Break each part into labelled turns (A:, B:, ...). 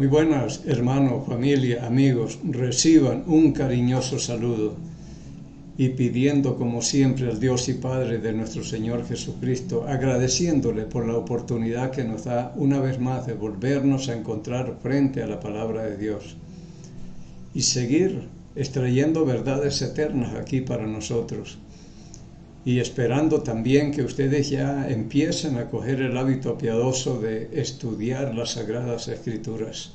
A: Muy buenas, hermanos, familia, amigos. Reciban un cariñoso saludo y pidiendo como siempre al Dios y Padre de nuestro Señor Jesucristo, agradeciéndole por la oportunidad que nos da una vez más de volvernos a encontrar frente a la palabra de Dios y seguir extrayendo verdades eternas aquí para nosotros. Y esperando también que ustedes ya empiecen a coger el hábito piadoso de estudiar las Sagradas Escrituras.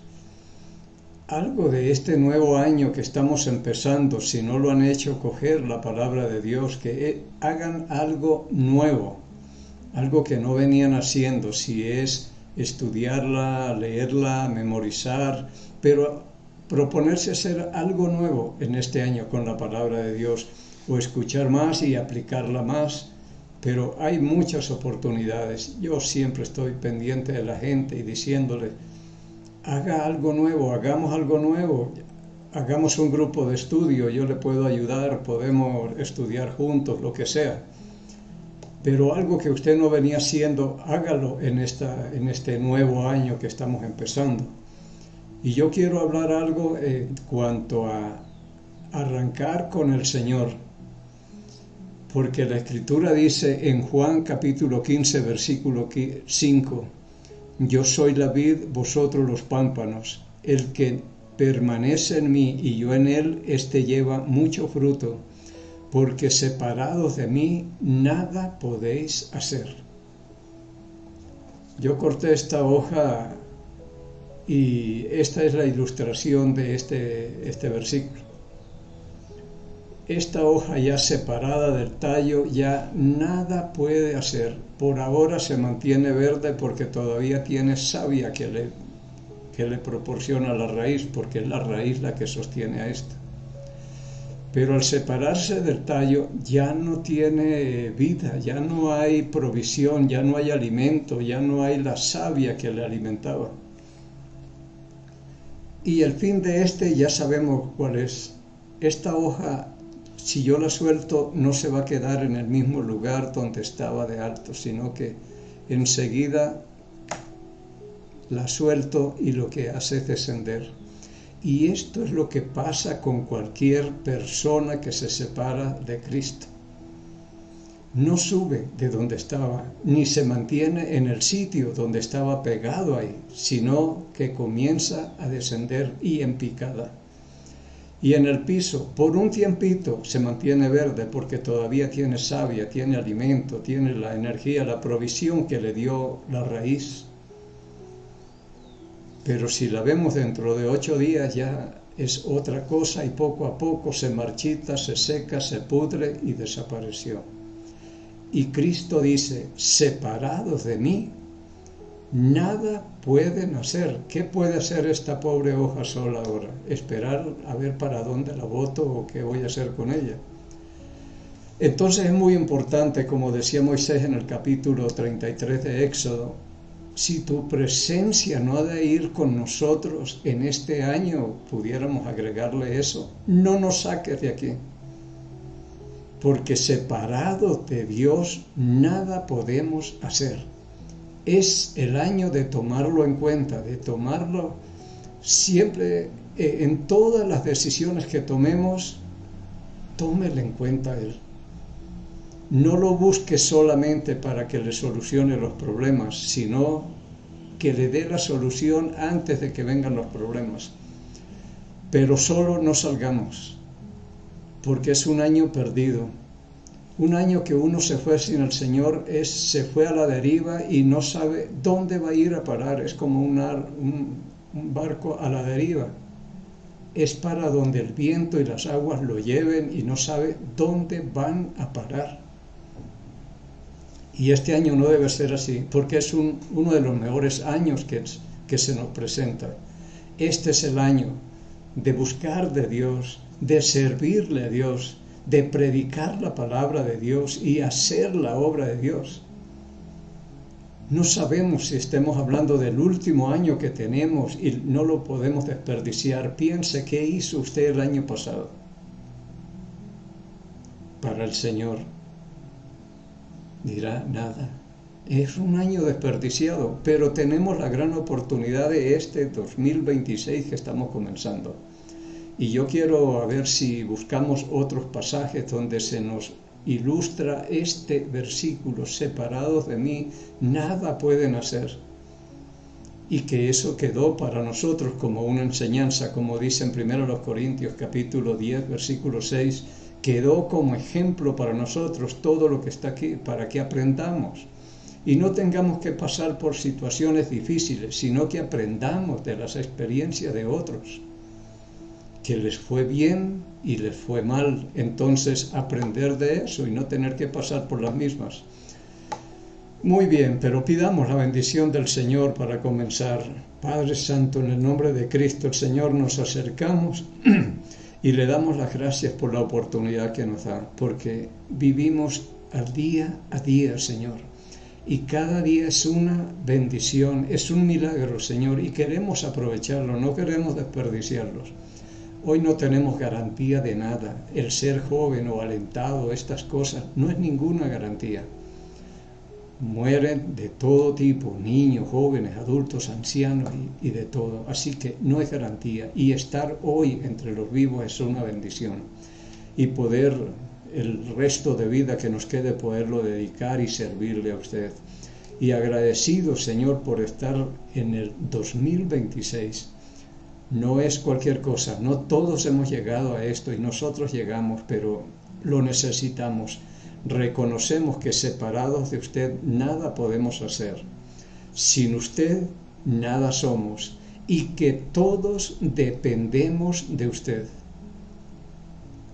A: Algo de este nuevo año que estamos empezando, si no lo han hecho, coger la palabra de Dios, que hagan algo nuevo, algo que no venían haciendo, si es estudiarla, leerla, memorizar, pero proponerse hacer algo nuevo en este año con la palabra de Dios, o escuchar más y aplicarla más, pero hay muchas oportunidades. Yo siempre estoy pendiente de la gente y diciéndole, haga algo nuevo, hagamos algo nuevo, hagamos un grupo de estudio, yo le puedo ayudar, podemos estudiar juntos, lo que sea. Pero algo que usted no venía haciendo, hágalo en este nuevo año que estamos empezando. Y yo quiero hablar algo en cuanto a arrancar con el Señor. Porque la Escritura dice en Juan capítulo 15, versículo 5, yo soy la vid, vosotros los pámpanos. El que permanece en mí y yo en él, éste lleva mucho fruto, porque separados de mí nada podéis hacer. Yo corté esta hoja y esta es la ilustración de este versículo. Esta hoja ya separada del tallo ya nada puede hacer. Por ahora se mantiene verde porque todavía tiene savia que le proporciona la raíz, porque es la raíz la que sostiene a esta. Pero al separarse del tallo ya no tiene vida, ya no hay provisión, ya no hay alimento, ya no hay la savia que le alimentaba. Y el fin de ya sabemos cuál es. Esta hoja, si yo la suelto, no se va a quedar en el mismo lugar donde estaba de alto, sino que enseguida la suelto y lo que hace es descender. Y esto es lo que pasa con cualquier persona que se separa de Cristo. No sube de donde estaba, ni se mantiene en el sitio donde estaba pegado ahí, sino que comienza a descender y en picada. Y en el piso, por un tiempito, se mantiene verde porque todavía tiene savia, tiene alimento, tiene la energía, la provisión que le dio la raíz. Pero si la vemos dentro de 8 días ya es otra cosa y poco a poco se marchita, se seca, se pudre y desapareció. Y Cristo dice, separados de mí, nada pueden hacer. ¿Qué puede hacer esta pobre hoja sola ahora? Esperar a ver para dónde la boto o qué voy a hacer con ella. Entonces es muy importante, como decía Moisés en el capítulo 33 de Éxodo, si tu presencia no ha de ir con nosotros en este año, pudiéramos agregarle eso, no nos saques de aquí. Porque separados de Dios nada podemos hacer. Es el año de tomarlo en cuenta, de tomarlo siempre en todas las decisiones que tomemos, tómelo en cuenta Él. No lo busque solamente para que le solucione los problemas, sino que le dé la solución antes de que vengan los problemas. Pero solo no salgamos, porque es un año perdido. Un año que uno se fue sin el Señor, se fue a la deriva y no sabe dónde va a ir a parar. Es como un barco a la deriva. Es para donde el viento y las aguas lo lleven y no sabe dónde van a parar. Y este año no debe ser así, porque es uno de los mejores años que se nos presenta. Este es el año de buscar de Dios, de servirle a Dios, de predicar la palabra de Dios y hacer la obra de Dios. No sabemos si estemos hablando del último año que tenemos y no lo podemos desperdiciar. Piense, ¿qué hizo usted el año pasado para el Señor? Dirá, nada. Es un año desperdiciado, pero tenemos la gran oportunidad de este 2026 que estamos comenzando. Y yo quiero a ver si buscamos otros pasajes donde se nos ilustra este versículo: separados de mí, nada pueden hacer. Y que eso quedó para nosotros como una enseñanza, como dice en 1 Corintios capítulo 10, versículo 6, quedó como ejemplo para nosotros todo lo que está aquí, para que aprendamos. Y no tengamos que pasar por situaciones difíciles, sino que aprendamos de las experiencias de otros, que les fue bien y les fue mal. Entonces aprender de eso y no tener que pasar por las mismas. Muy bien, pero pidamos la bendición del Señor para comenzar. Padre Santo, en el nombre de Cristo, el Señor, nos acercamos y le damos las gracias por la oportunidad que nos da, porque vivimos al día a día, Señor. Y cada día es una bendición, es un milagro, Señor, y queremos aprovecharlo, no queremos desperdiciarlos. Hoy no tenemos garantía de nada. El ser joven o alentado, estas cosas, no es ninguna garantía. Mueren de todo tipo, niños, jóvenes, adultos, ancianos y de todo. Así que no es garantía. Y estar hoy entre los vivos es una bendición. Y poder, el resto de vida que nos quede, poderlo dedicar y servirle a usted. Y agradecido, Señor, por estar en el 2026. No es cualquier cosa. No todos hemos llegado a esto y nosotros llegamos, pero lo necesitamos. Reconocemos que separados de usted nada podemos hacer. Sin usted nada somos y que todos dependemos de usted.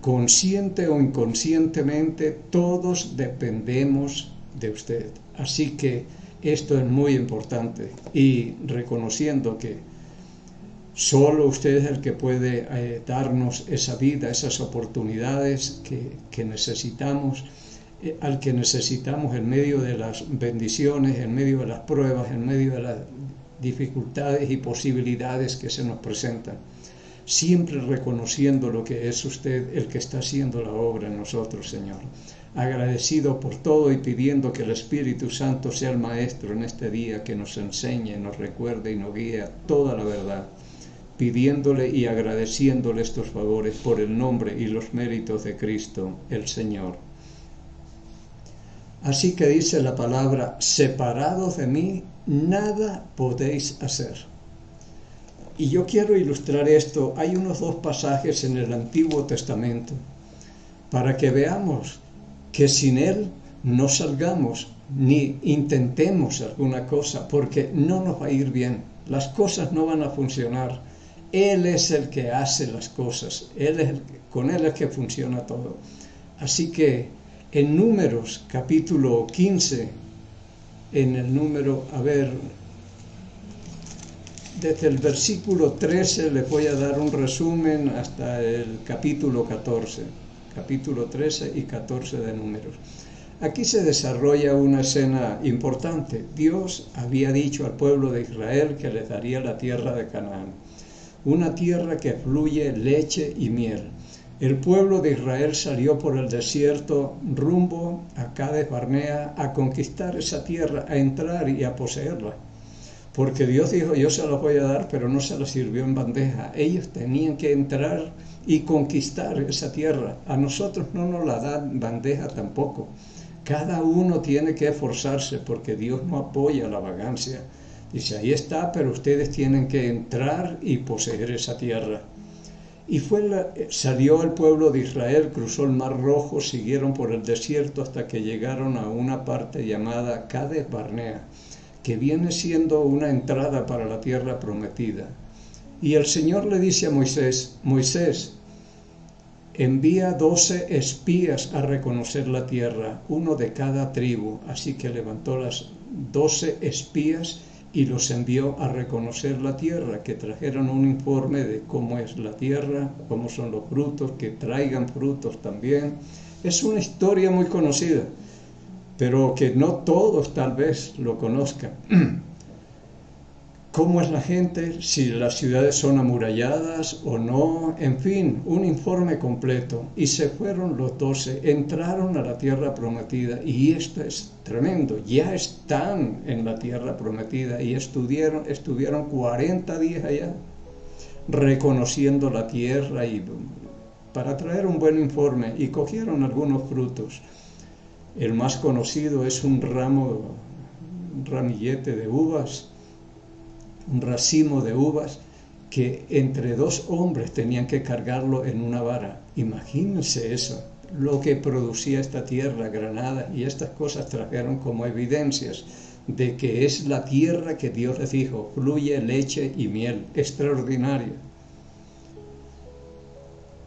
A: Consciente o inconscientemente, todos dependemos de usted. Así que esto es muy importante, y reconociendo que solo usted es el que puede darnos esa vida, esas oportunidades que necesitamos, al que necesitamos en medio de las bendiciones, en medio de las pruebas, en medio de las dificultades y posibilidades que se nos presentan. Siempre reconociendo lo que es usted el que está haciendo la obra en nosotros, Señor. Agradecido por todo y pidiendo que el Espíritu Santo sea el Maestro en este día, que nos enseñe, nos recuerde y nos guíe a toda la verdad. Pidiéndole y agradeciéndole estos favores por el nombre y los méritos de Cristo, el Señor. Así que dice la palabra: separados de mí, nada podéis hacer. Y yo quiero ilustrar esto. Hay unos dos pasajes en el Antiguo Testamento para que veamos que sin Él no salgamos ni intentemos alguna cosa, porque no nos va a ir bien. Las cosas no van a funcionar. Él es el que hace las cosas. Con Él es que funciona todo. Así que en Números capítulo 15, en el número, desde el versículo 13 les voy a dar un resumen hasta el capítulo 14. Capítulo 13 y 14 de Números. Aquí se desarrolla una escena importante. Dios había dicho al pueblo de Israel que les daría la tierra de Canaán, una tierra que fluye leche y miel. El pueblo de Israel salió por el desierto rumbo a Cades Barnea a conquistar esa tierra, a entrar y a poseerla. Porque Dios dijo: yo se las voy a dar, pero no se las sirvió en bandeja. Ellos tenían que entrar y conquistar esa tierra. A nosotros no nos la dan bandeja tampoco. Cada uno tiene que esforzarse, porque Dios no apoya la vagancia. Dice: ahí está, pero ustedes tienen que entrar y poseer esa tierra. Y salió el pueblo de Israel, cruzó el Mar Rojo, siguieron por el desierto hasta que llegaron a una parte llamada Cades Barnea, que viene siendo una entrada para la tierra prometida. Y el Señor le dice a Moisés: Moisés, envía 12 espías a reconocer la tierra, uno de cada tribu. Así que levantó las 12 espías y los envió a reconocer la tierra, que trajeron un informe de cómo es la tierra, cómo son los frutos, que traigan frutos también. Es una historia muy conocida, pero que no todos tal vez lo conozcan. cómo es la gente, si las ciudades son amuralladas o no, en fin, un informe completo. Y se fueron los 12, entraron a la tierra prometida, y esto es tremendo, ya están en la tierra prometida, y estuvieron 40 días allá, reconociendo la tierra y para traer un buen informe, y cogieron algunos frutos. El más conocido es un ramillete de uvas, un racimo de uvas, que entre 2 hombres tenían que cargarlo en una vara. Imagínense eso, lo que producía esta tierra, granadas y estas cosas trajeron como evidencias de que es la tierra que Dios les dijo, fluye leche y miel, extraordinaria.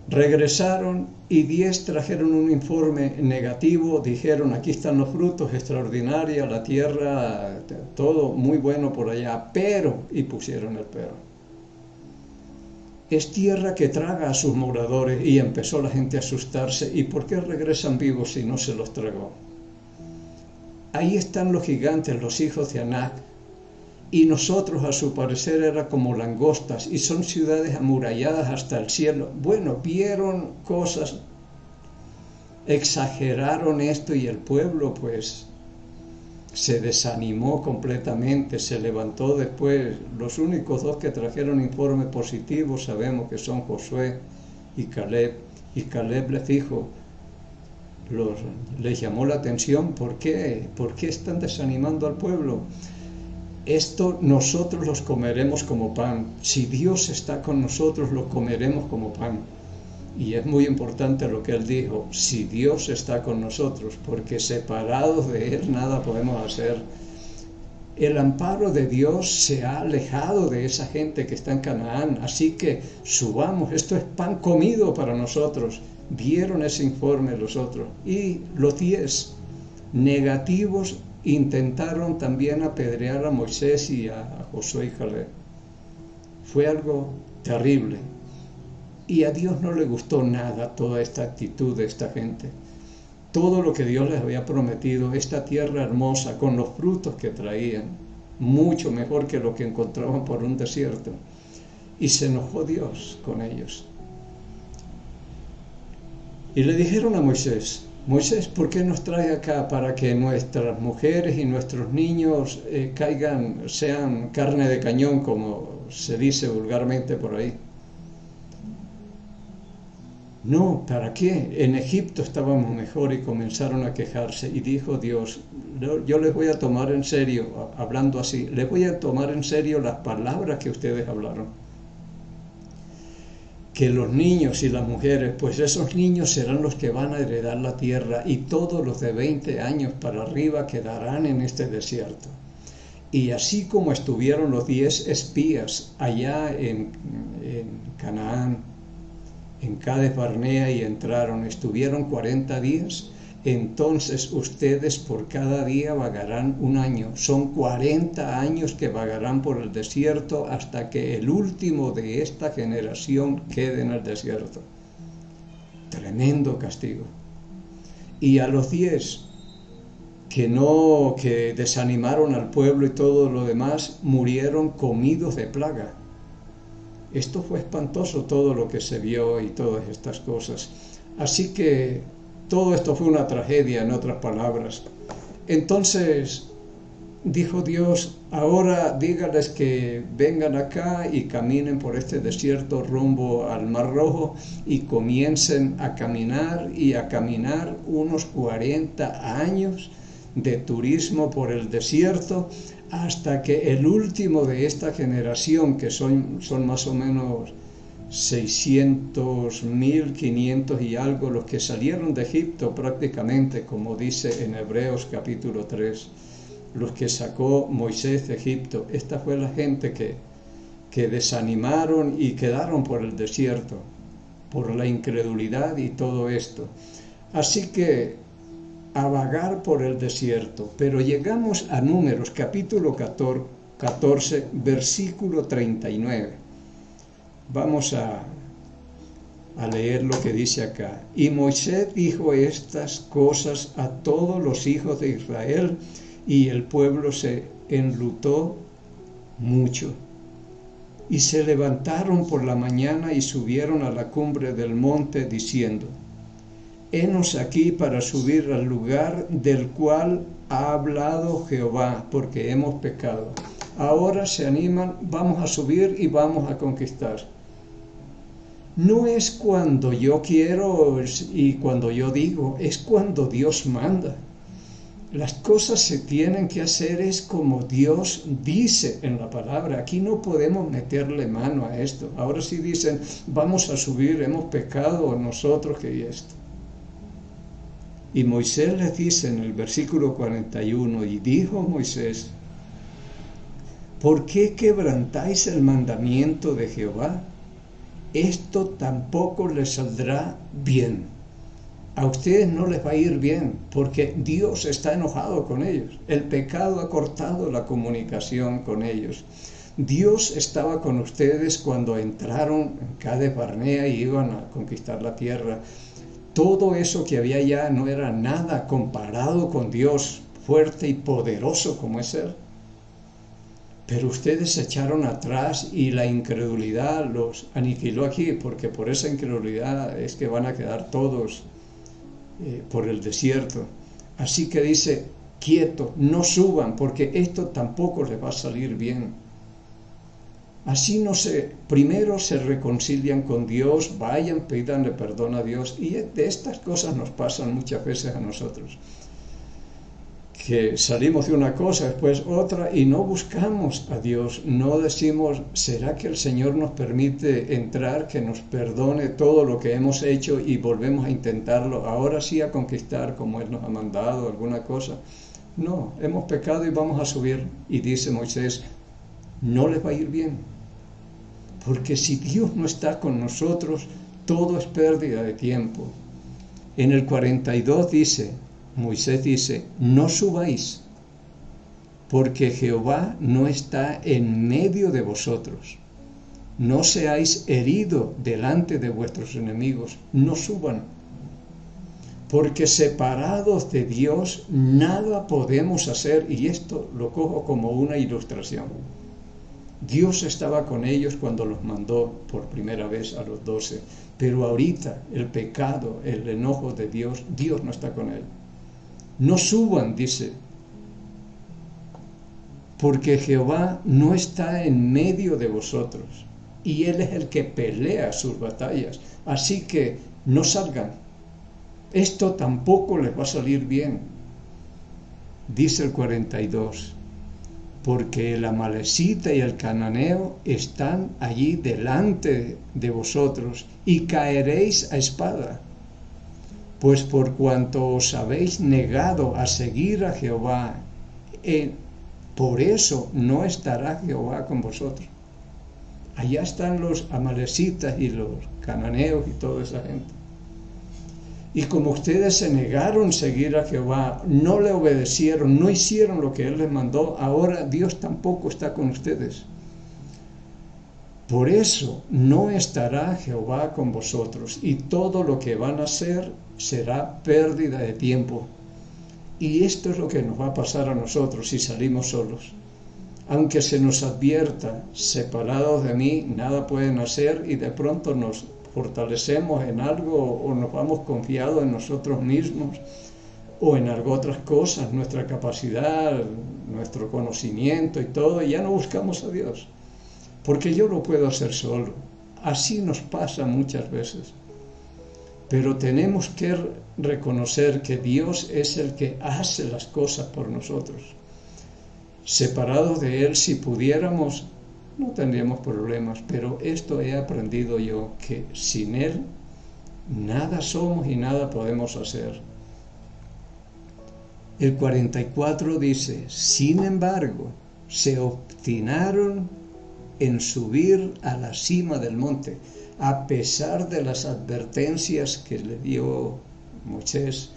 A: Regresaron y 10 trajeron un informe negativo, dijeron, aquí están los frutos, extraordinaria, la tierra, todo muy bueno por allá, pero, y pusieron el pero, es tierra que traga a sus moradores, y empezó la gente a asustarse, ¿y por qué regresan vivos si no se los tragó? Ahí están los gigantes, los hijos de Anac, y nosotros a su parecer era como langostas, y son ciudades amuralladas hasta el cielo. Bueno, vieron cosas, exageraron esto, y el pueblo pues se desanimó completamente, se levantó después. Los únicos 2 que trajeron informe positivo sabemos que son Josué y Caleb, y Caleb les dijo, les llamó la atención, ¿por qué están desanimando al pueblo? Esto nosotros los comeremos como pan. Si Dios está con nosotros, los comeremos como pan. Y es muy importante lo que él dijo, si Dios está con nosotros, porque separados de él nada podemos hacer. El amparo de Dios se ha alejado de esa gente que está en Canaán, así que subamos, esto es pan comido para nosotros. Vieron ese informe los otros, y los 10 negativos intentaron también apedrear a Moisés y a Josué y Caleb. Fue algo terrible, y a Dios no le gustó nada toda esta actitud de esta gente. Todo lo que Dios les había prometido, esta tierra hermosa con los frutos que traían, mucho mejor que lo que encontraban por un desierto, y se enojó Dios con ellos. Y le dijeron a Moisés, Moisés, ¿por qué nos trae acá para que nuestras mujeres y nuestros niños sean carne de cañón, como se dice vulgarmente por ahí? No, ¿para qué? En Egipto estábamos mejor, y comenzaron a quejarse. Y dijo Dios, yo les voy a tomar en serio, hablando así, les voy a tomar en serio las palabras que ustedes hablaron. Que los niños y las mujeres, pues esos niños serán los que van a heredar la tierra, y todos los de 20 años para arriba quedarán en este desierto. Y así como estuvieron los 10 espías allá en Canaán, en Cades Barnea, y estuvieron 40 días, entonces ustedes por cada día vagarán 1 año. Son 40 años que vagarán por el desierto hasta que el último de esta generación quede en el desierto. Tremendo castigo. Y a los 10 que desanimaron al pueblo y todo lo demás, murieron comidos de plaga. Esto fue espantoso, todo lo que se vio y todas estas cosas. Así que todo esto fue una tragedia, en otras palabras. Entonces dijo Dios, ahora dígales que vengan acá y caminen por este desierto rumbo al Mar Rojo, y comiencen a caminar unos 40 años de turismo por el desierto, hasta que el último de esta generación, que son más o menos 600.000, 500 y algo, los que salieron de Egipto prácticamente, como dice en Hebreos capítulo 3, los que sacó Moisés de Egipto. Esta fue la gente que desanimaron y quedaron por el desierto, por la incredulidad y todo esto. Así que a vagar por el desierto. Pero llegamos a Números capítulo 14, versículo 39. Vamos a leer lo que dice acá. Y Moisés dijo estas cosas a todos los hijos de Israel, y el pueblo se enlutó mucho. Y se levantaron por la mañana y subieron a la cumbre del monte, diciendo: Henos aquí para subir al lugar del cual ha hablado Jehová, porque hemos pecado. Ahora se animan, vamos a subir y vamos a conquistar. No es cuando yo quiero y cuando yo digo, es cuando Dios manda. Las cosas se tienen que hacer es como Dios dice en la palabra. Aquí no podemos meterle mano a esto. Ahora sí dicen, vamos a subir, hemos pecado nosotros que esto. Y Moisés les dice en el versículo 41, y dijo Moisés: ¿por qué quebrantáis el mandamiento de Jehová? Esto tampoco les saldrá bien. A ustedes no les va a ir bien, porque Dios está enojado con ellos. El pecado ha cortado la comunicación con ellos. Dios estaba con ustedes cuando entraron en Cades Barnea y iban a conquistar la tierra. Todo eso que había allá no era nada comparado con Dios, fuerte y poderoso como es Él. Pero ustedes se echaron atrás y la incredulidad los aniquiló aquí, porque por esa incredulidad es que van a quedar todos por el desierto. Así que dice, quieto, no suban, porque esto tampoco les va a salir bien. Así primero se reconcilian con Dios, vayan, pídanle perdón a Dios, y de estas cosas nos pasan muchas veces a nosotros, que salimos de una cosa, después otra, y no buscamos a Dios, no decimos, ¿será que el Señor nos permite entrar, que nos perdone todo lo que hemos hecho y volvemos a intentarlo, ahora sí a conquistar como Él nos ha mandado, alguna cosa? No, hemos pecado y vamos a subir, y dice Moisés, no les va a ir bien, porque si Dios no está con nosotros, todo es pérdida de tiempo. En el 42 Moisés dice, no subáis, porque Jehová no está en medio de vosotros. No seáis heridos delante de vuestros enemigos, no suban. Porque separados de Dios nada podemos hacer, y esto lo cojo como una ilustración. Dios estaba con ellos cuando los mandó por primera vez a los 12, pero ahorita el pecado, el enojo de Dios, Dios no está con él. No suban, dice, porque Jehová no está en medio de vosotros, y Él es el que pelea sus batallas. Así que no salgan. Esto tampoco les va a salir bien. Dice el 42, porque el amalecita y el cananeo están allí delante de vosotros, y caeréis a espada. Pues por cuanto os habéis negado a seguir a Jehová, por eso no estará Jehová con vosotros. Allá están los amalecitas y los cananeos y toda esa gente. Y como ustedes se negaron a seguir a Jehová, no le obedecieron, no hicieron lo que Él les mandó, ahora Dios tampoco está con ustedes. Por eso no estará Jehová con vosotros, y todo lo que van a hacer será pérdida de tiempo. Y esto es lo que nos va a pasar a nosotros si salimos solos. Aunque se nos advierta, separados de mí, nada pueden hacer, y de pronto nos fortalecemos en algo o nos vamos confiados en nosotros mismos o en algo otras cosas, nuestra capacidad, nuestro conocimiento y todo, y ya no buscamos a Dios. Porque yo lo puedo hacer solo. Así nos pasa muchas veces. Pero tenemos que reconocer que Dios es el que hace las cosas por nosotros. Separados de Él, si pudiéramos, no tendríamos problemas, pero esto he aprendido yo, que sin Él nada somos y nada podemos hacer. El 44 dice, sin embargo, se obstinaron en subir a la cima del monte, a pesar de las advertencias que le dio Moisés.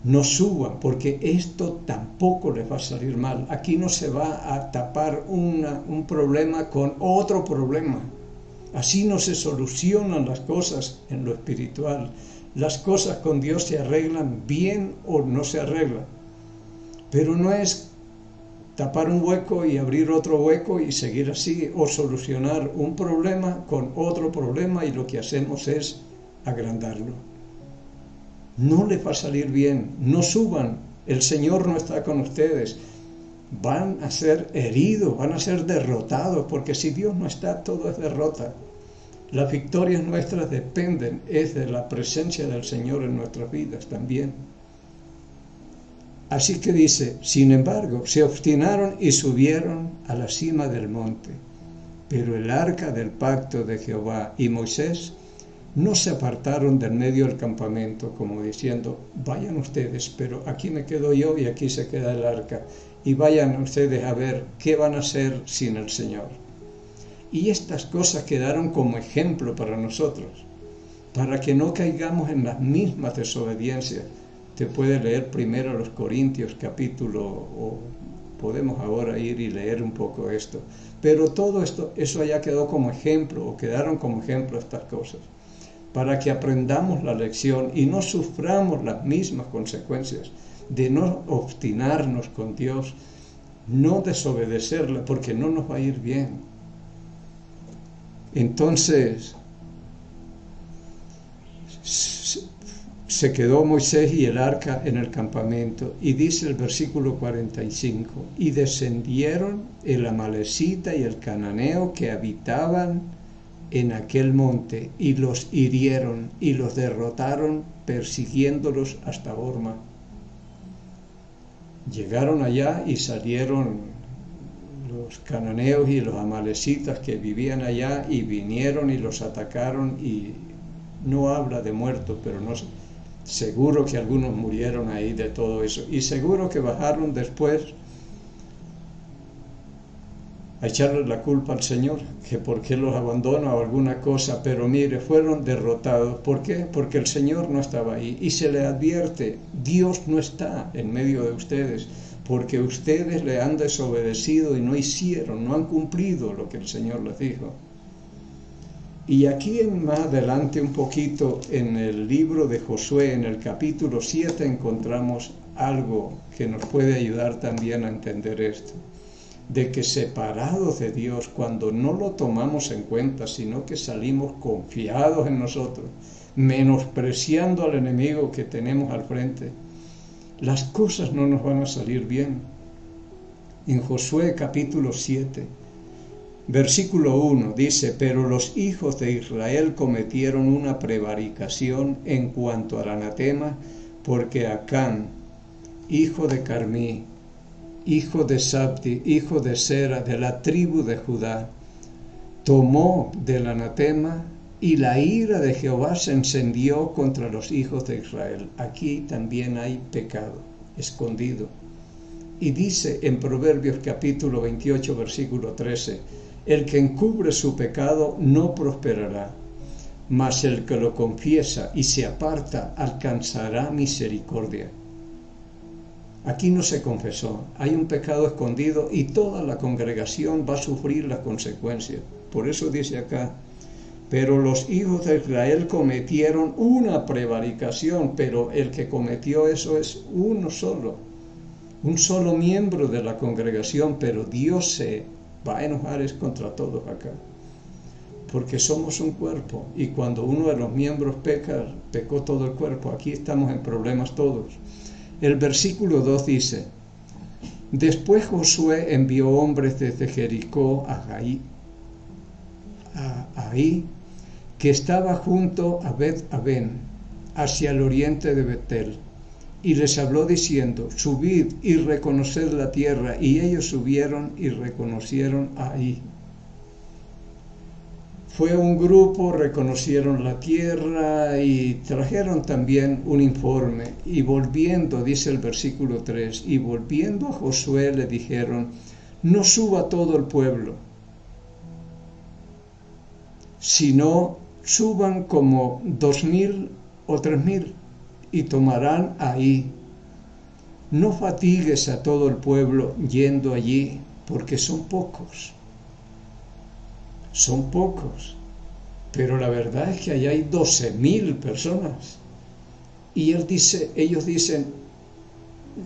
A: No suban, porque esto tampoco les va a salir mal. Aquí no se va a tapar un problema con otro problema. Así no se solucionan las cosas en lo espiritual. Las cosas con Dios se arreglan bien o no se arreglan. Pero no es tapar un hueco y abrir otro hueco y seguir así, o solucionar un problema con otro problema y lo que hacemos es agrandarlo. No les va a salir bien, no suban, el Señor no está con ustedes. Van a ser heridos, van a ser derrotados, porque si Dios no está, todo es derrota. Las victorias nuestras dependen, es de la presencia del Señor en nuestras vidas también. Así que dice, sin embargo, se obstinaron y subieron a la cima del monte. Pero el arca del pacto de Jehová y Moisés no se apartaron del medio del campamento, como diciendo, vayan ustedes, pero aquí me quedo yo y aquí se queda el arca. Y vayan ustedes a ver qué van a hacer sin el Señor. Y estas cosas quedaron como ejemplo para nosotros, para que no caigamos en las mismas desobediencias. Te puede leer primero los Corintios capítulo, o podemos ahora ir y leer un poco esto. Pero todo esto, eso ya quedó como ejemplo, o quedaron como ejemplo estas cosas, para que aprendamos la lección y no suframos las mismas consecuencias de no obstinarnos con Dios, no desobedecerle, porque no nos va a ir bien. Entonces, se quedó Moisés y el arca en el campamento, y dice el versículo 45, y descendieron el amalecita y el cananeo que habitaban en aquel monte, y los hirieron y los derrotaron, persiguiéndolos hasta Horma. Llegaron allá y salieron los cananeos y los amalecitas que vivían allá, y vinieron y los atacaron, y no habla de muertos, pero no, seguro que algunos murieron ahí de todo eso, y seguro que bajaron después a echarle la culpa al Señor, que por qué los abandona o alguna cosa, pero mire, fueron derrotados. ¿Por qué? Porque el Señor no estaba ahí, y se le advierte, Dios no está en medio de ustedes, porque ustedes le han desobedecido y no hicieron, no han cumplido lo que el Señor les dijo. Y aquí más adelante un poquito en el libro de Josué, en el capítulo 7, encontramos algo que nos puede ayudar también a entender esto, de que separados de Dios, cuando no lo tomamos en cuenta, sino que salimos confiados en nosotros, menospreciando al enemigo que tenemos al frente, las cosas no nos van a salir bien. En Josué capítulo 7, versículo 1 dice, pero los hijos de Israel cometieron una prevaricación en cuanto al anatema, porque Acán, hijo de Carmí, hijo de Sabdi, hijo de Sera, de la tribu de Judá, tomó del anatema, y la ira de Jehová se encendió contra los hijos de Israel. Aquí también hay pecado escondido. Y dice en Proverbios capítulo 28, versículo 13, el que encubre su pecado no prosperará, mas el que lo confiesa y se aparta alcanzará misericordia. Aquí no se confesó, hay un pecado escondido y toda la congregación va a sufrir las consecuencias. Por eso dice acá, pero los hijos de Israel cometieron una prevaricación, pero el que cometió eso es uno solo, un solo miembro de la congregación, pero Dios se va a enojar es contra todos acá, porque somos un cuerpo, y cuando uno de los miembros peca, pecó todo el cuerpo. Aquí estamos en problemas todos. El versículo 2 dice, después Josué envió hombres desde Jericó a Ahí, que estaba junto a Bet-Aven, hacia el oriente de Betel, y les habló diciendo, subid y reconoced la tierra, y ellos subieron y reconocieron a Ahí. Fue un grupo, reconocieron la tierra y trajeron también un informe. Y volviendo, dice el versículo 3, y volviendo a Josué le dijeron, no suba todo el pueblo, sino suban como 2,000 o 3,000 y tomarán Ahí. No fatigues a todo el pueblo yendo allí, porque son pocos. Son pocos, pero la verdad es que allá hay 12,000 personas. Y ellos dicen,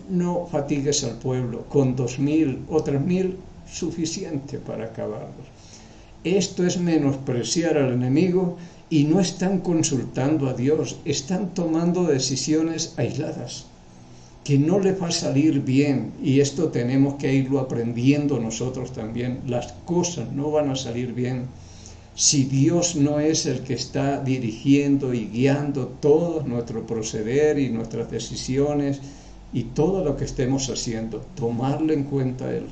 A: no fatigues al pueblo, con 2000 o 3000 suficiente para acabarlos. Esto es menospreciar al enemigo y no están consultando a Dios, están tomando decisiones aisladas que no le va a salir bien, y esto tenemos que irlo aprendiendo nosotros también. Las cosas no van a salir bien si Dios no es el que está dirigiendo y guiando todo nuestro proceder y nuestras decisiones y todo lo que estemos haciendo, tomarle en cuenta a Él.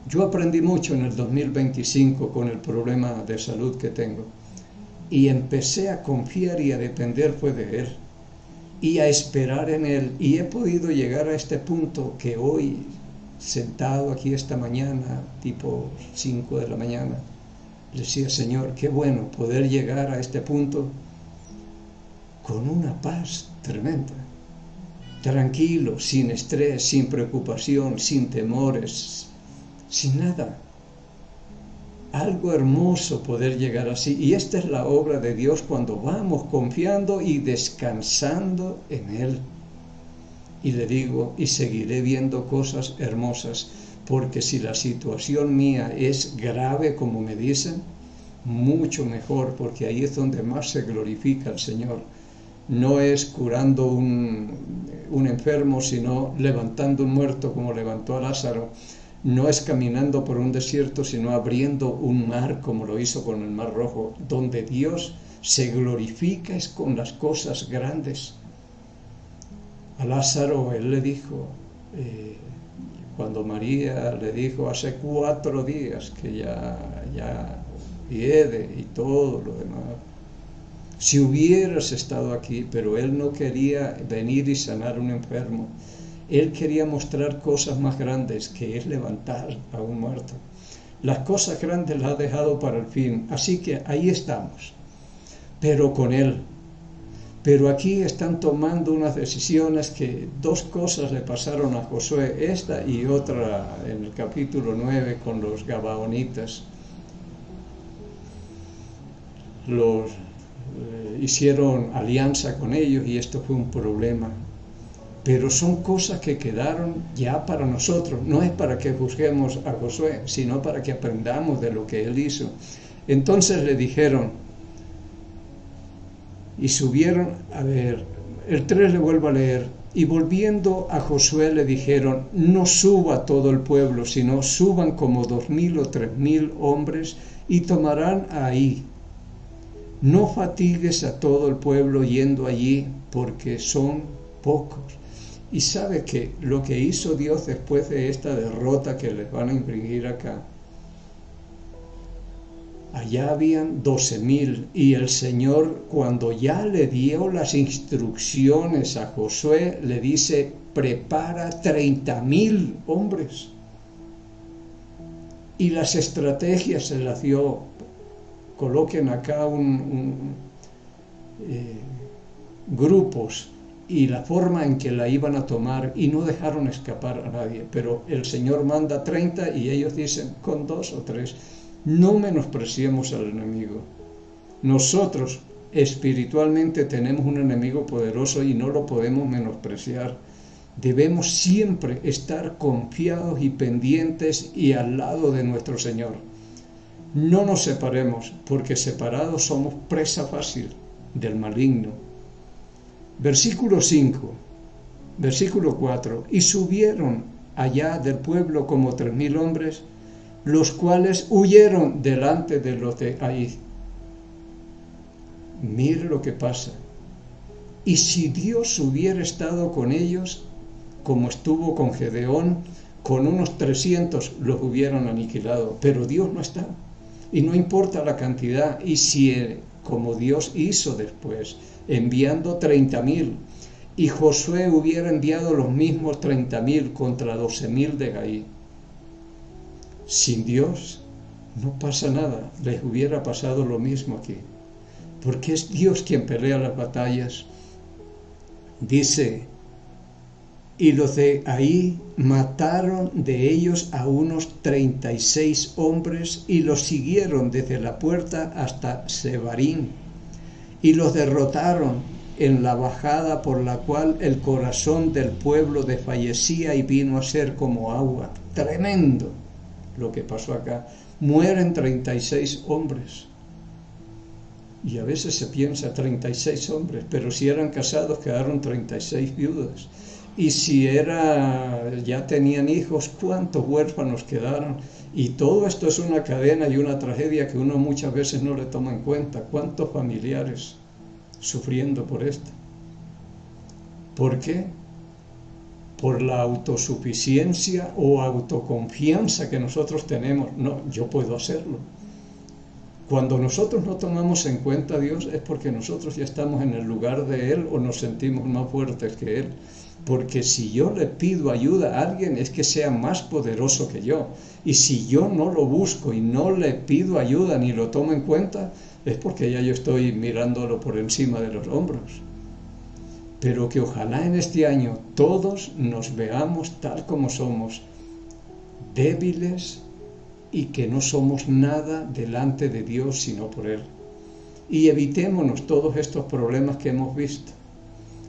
A: Yo aprendí mucho en el 2025 con el problema de salud que tengo, y empecé a confiar y a depender de Él y a esperar en Él, y he podido llegar a este punto que hoy, sentado aquí esta mañana, tipo 5 de la mañana, le decía: Señor, qué bueno poder llegar a este punto con una paz tremenda, tranquilo, sin estrés, sin preocupación, sin temores, sin nada. Algo hermoso poder llegar así, y esta es la obra de Dios cuando vamos confiando y descansando en Él. Y le digo, y seguiré viendo cosas hermosas, porque si la situación mía es grave, como me dicen, mucho mejor, porque ahí es donde más se glorifica al Señor. No es curando un enfermo, sino levantando un muerto como levantó a Lázaro. No es caminando por un desierto, sino abriendo un mar como lo hizo con el Mar Rojo. Donde Dios se glorifica es con las cosas grandes. A Lázaro Él le dijo, cuando María le dijo hace 4 días que ya hiede y todo lo demás, si hubieras estado aquí, pero Él no quería venir y sanar a un enfermo. Él quería mostrar cosas más grandes, que es levantar a un muerto. Las cosas grandes las ha dejado para el fin, así que ahí estamos, pero con Él. Pero aquí están tomando unas decisiones que 2 cosas le pasaron a Josué, esta y otra en el capítulo 9 con los gabaonitas. Hicieron alianza con ellos y esto fue un problema. Pero son cosas que quedaron ya para nosotros. No es para que juzguemos a Josué, sino para que aprendamos de lo que él hizo. Entonces le dijeron, y subieron, el 3 le vuelvo a leer, y volviendo a Josué le dijeron, no suba todo el pueblo, sino suban como 2000 o 3000 hombres y tomarán ahí. No fatigues a todo el pueblo yendo allí, porque son pocos. Y sabe que lo que hizo Dios después de esta derrota que les van a infligir acá, allá habían 12,000, y el Señor, cuando ya le dio las instrucciones a Josué, le dice, prepara 30,000 hombres. Y las estrategias se las dio, coloquen acá grupos, y la forma en que la iban a tomar, y no dejaron escapar a nadie. Pero el Señor manda 30 y ellos dicen, con 2 o 3. No menospreciemos al enemigo. Nosotros espiritualmente tenemos un enemigo poderoso y no lo podemos menospreciar. Debemos siempre estar confiados y pendientes y al lado de nuestro Señor. No nos separemos, porque separados somos presa fácil del maligno. Versículo 5, versículo 4, y subieron allá del pueblo como 3000 hombres, los cuales huyeron delante de los de Ai. Mire lo que pasa. Y si Dios hubiera estado con ellos, como estuvo con Gedeón, con unos 300 los hubieran aniquilado, pero Dios no está. Y no importa la cantidad, y si como Dios hizo después, enviando 30,000, y Josué hubiera enviado los mismos 30,000 contra 12,000 de Gai. Sin Dios no pasa nada, les hubiera pasado lo mismo aquí, porque es Dios quien pelea las batallas. Dice, y los de ahí mataron de ellos a unos 36 hombres y los siguieron desde la puerta hasta Sebarín y los derrotaron en la bajada por la cual el corazón del pueblo desfallecía y vino a ser como agua. Tremendo lo que pasó acá. Mueren 36 hombres. Y a veces se piensa 36 hombres, pero si eran casados quedaron 36 viudas. Y si ya tenían hijos, ¿cuántos huérfanos quedaron? Y todo esto es una cadena y una tragedia que uno muchas veces no le toma en cuenta. ¿Cuántos familiares sufriendo por esto? ¿Por qué? Por la autosuficiencia o autoconfianza que nosotros tenemos. No, yo puedo hacerlo. Cuando nosotros no tomamos en cuenta a Dios es porque nosotros ya estamos en el lugar de Él o nos sentimos más fuertes que Él. Porque si yo le pido ayuda a alguien es que sea más poderoso que yo. Y si yo no lo busco y no le pido ayuda ni lo tomo en cuenta, es porque ya yo estoy mirándolo por encima de los hombros. Pero que ojalá en este año todos nos veamos tal como somos, débiles, y que no somos nada delante de Dios sino por Él. Y evitémonos todos estos problemas que hemos visto.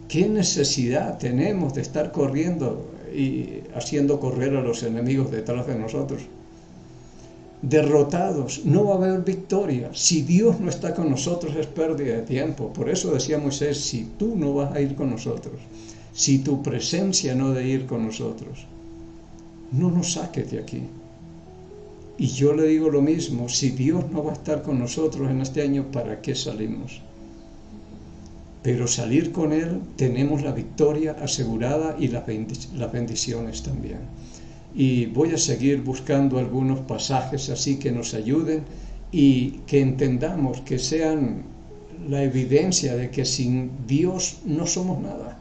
A: ¿Qué necesidad tenemos de estar corriendo y haciendo correr a los enemigos detrás de nosotros? Derrotados, no va a haber victoria. Si Dios no está con nosotros es pérdida de tiempo. Por eso decía Moisés, si tú no vas a ir con nosotros, si tu presencia no de ir con nosotros, no nos saques de aquí. Y yo le digo lo mismo, si Dios no va a estar con nosotros en este año, ¿para qué salimos? Pero salir con Él tenemos la victoria asegurada y las bendiciones también. Y voy a seguir buscando algunos pasajes así que nos ayuden y que entendamos, que sean la evidencia de que sin Dios no somos nada.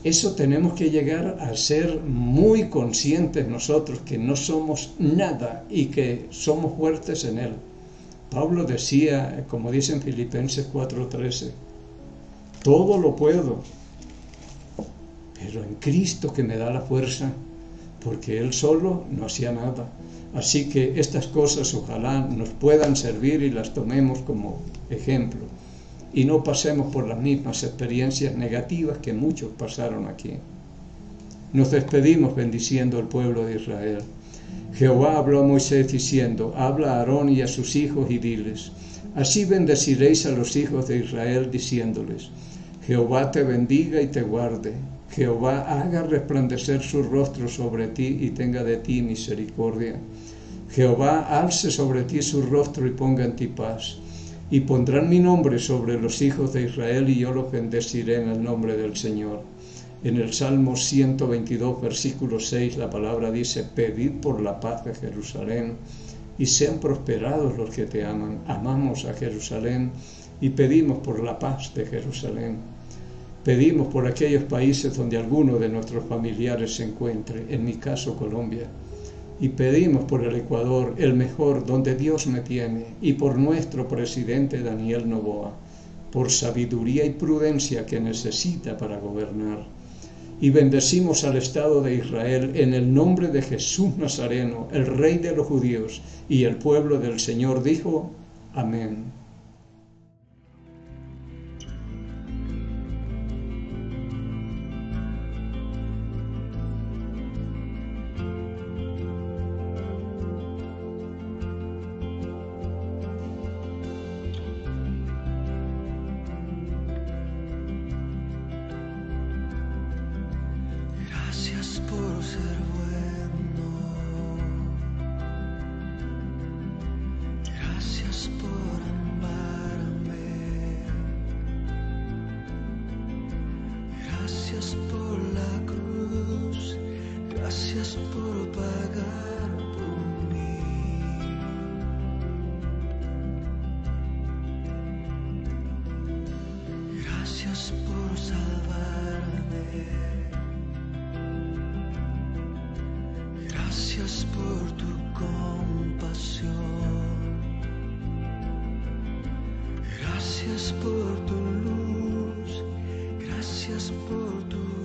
A: Eso tenemos que llegar a ser muy conscientes nosotros, que no somos nada y que somos fuertes en Él. Pablo decía, como dice en Filipenses 4:13, todo lo puedo, pero en Cristo que me da la fuerza, porque Él solo no hacía nada. Así que estas cosas ojalá nos puedan servir y las tomemos como ejemplo. Y no pasemos por las mismas experiencias negativas que muchos pasaron aquí. Nos despedimos bendiciendo al pueblo de Israel. Jehová habló a Moisés diciendo, habla a Aarón y a sus hijos y diles, así bendeciréis a los hijos de Israel diciéndoles, Jehová te bendiga y te guarde. Jehová haga resplandecer su rostro sobre ti y tenga de ti misericordia. Jehová alce sobre ti su rostro y ponga en ti paz. Y pondrán mi nombre sobre los hijos de Israel y yo los bendeciré en el nombre del Señor. En el Salmo 122, versículo 6, la palabra dice, pedid por la paz de Jerusalén y sean prosperados los que te aman. Amamos a Jerusalén y pedimos por la paz de Jerusalén. Pedimos por aquellos países donde alguno de nuestros familiares se encuentre, en mi caso Colombia. Y pedimos por el Ecuador, el mejor, donde Dios me tiene, y por nuestro presidente Daniel Noboa, por sabiduría y prudencia que necesita para gobernar. Y bendecimos al Estado de Israel en el nombre de Jesús Nazareno, el Rey de los judíos, y el pueblo del Señor dijo, amén.
B: Gracias por ser bueno, gracias por amarme, gracias por la cruz, gracias por pagar por mí. Gracias por salvarme. Gracias por tu compasión, gracias por tu luz, gracias por tu